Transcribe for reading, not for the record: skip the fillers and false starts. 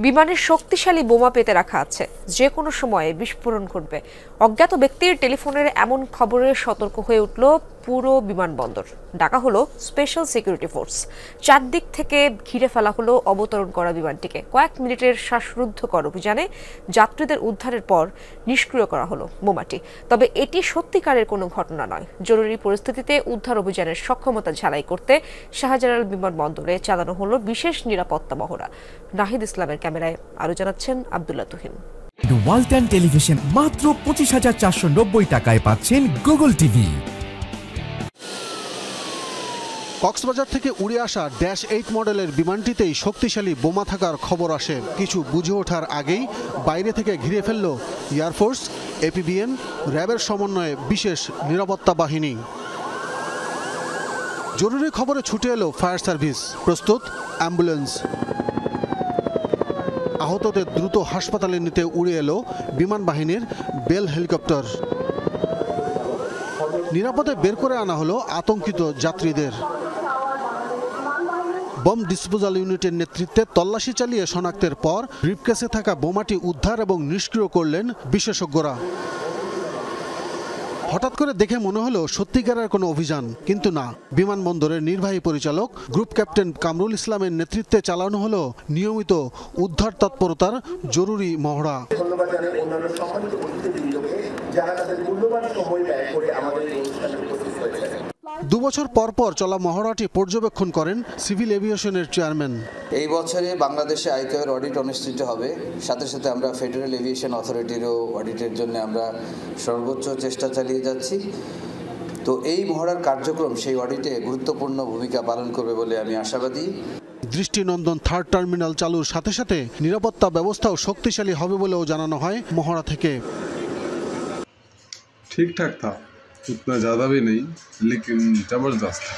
বিমানের শক্তিশালী বোমা পেতে রাখা আছে, যে কোনো সময়ে বিস্ফোরণ ঘটবে। অজ্ঞাত ব্যক্তির টেলিফোনের এমন খবরে সতর্ক হয়ে উঠল পুরো বিমানবন্দর। ডাকা হলো স্পেশাল সিকিউরিটি ফোর্স। চারদিক থেকে ঘিরে ফেলা হলো অবতরণ করা বিমানটিকে। কয়েক মিনিটের শ্বাসরুদ্ধকর অভিযানে যাত্রীদের উদ্ধারের পর নিষ্ক্রিয় করা হলো বোমাটি। তবে এটি সত্যিকারের কোনো ঘটনা নয়। জরুরি পরিস্থিতিতে উদ্ধার অভিযানের সক্ষমতা ঝালাই করতে শাহজালাল বিমানবন্দরে চালানো হলো বিশেষ নিরাপত্তা মহড়া। নাহিদ ইসলামের ক্যামেরায় আরো জানাচ্ছেন আব্দুল্লাহ তুহিন। ওয়ালটন টেলিভিশন মাত্র 25,490 টাকায় পাচ্ছেন গুগল টিভি। কক্সবাজার থেকে উড়ে আসা -8 মডেলের বিমানটিতেই শক্তিশালী বোমা থাকার খবর আসে। কিছু বুঝে ওঠার আগেই বাইরে থেকে ঘিরে ফেলল এয়ারফোর্স, এপিবিএন, র্যাবের সমন্বয়ে বিশেষ নিরাপত্তা বাহিনী। জরুরি খবরে ছুটে এলো ফায়ার সার্ভিস, প্রস্তুত অ্যাম্বুলেন্স। আহতদের দ্রুত হাসপাতালে নিতে উড়ে এলো বিমান বাহিনীর বেল হেলিকপ্টার। নিরাপদে বের করে আনা হলো আতঙ্কিত যাত্রীদের। বম ডিসপোজাল ইউনিটের নেতৃত্বে তল্লাশি চালিয়ে শনাক্তের পর ব্রিফকেসে থাকা বোমাটি উদ্ধার এবং নিষ্ক্রিয় করলেন বিশেষজ্ঞরা। হঠাৎ করে দেখে মনে হলো সত্যিকারের কোনো অভিযান, কিন্তু না। বিমানবন্দরের নির্বাহী পরিচালক গ্রুপ ক্যাপ্টেন কামরুল ইসলামের নেতৃত্বে চালানো হলো নিয়মিত উদ্ধার তৎপরতার জরুরি মহড়া। 2 বছর পর পর চলা মহড়াটি পর্যবেক্ষণ করেন সিভিল এভিয়েশনের চেয়ারম্যান। এই বছরে বাংলাদেশে আইকাওয়ের অডিট অনুষ্ঠিত হবে। সাথে সাথে আমরা ফেডারেল এভিয়েশন অথরিটিরও অডিটের জন্য আমরা সর্বোচ্চ চেষ্টা চালিয়ে যাচ্ছি। তো এই মহড়ার কার্যক্রম সেই অডিটে গুরুত্বপূর্ণ ভূমিকা পালন করবে বলে আমি আশাবাদী। দৃষ্টিনন্দন 3rd টার্মিনাল চালুর সাথে সাথে নিরাপত্তা ব্যবস্থাও শক্তিশালী হবে বলেও জানানো হয় মহড়া থেকে। ठीक ठाक था, उतना ज़्यादा भी नहीं, लेकिन ज़बरदस्त था।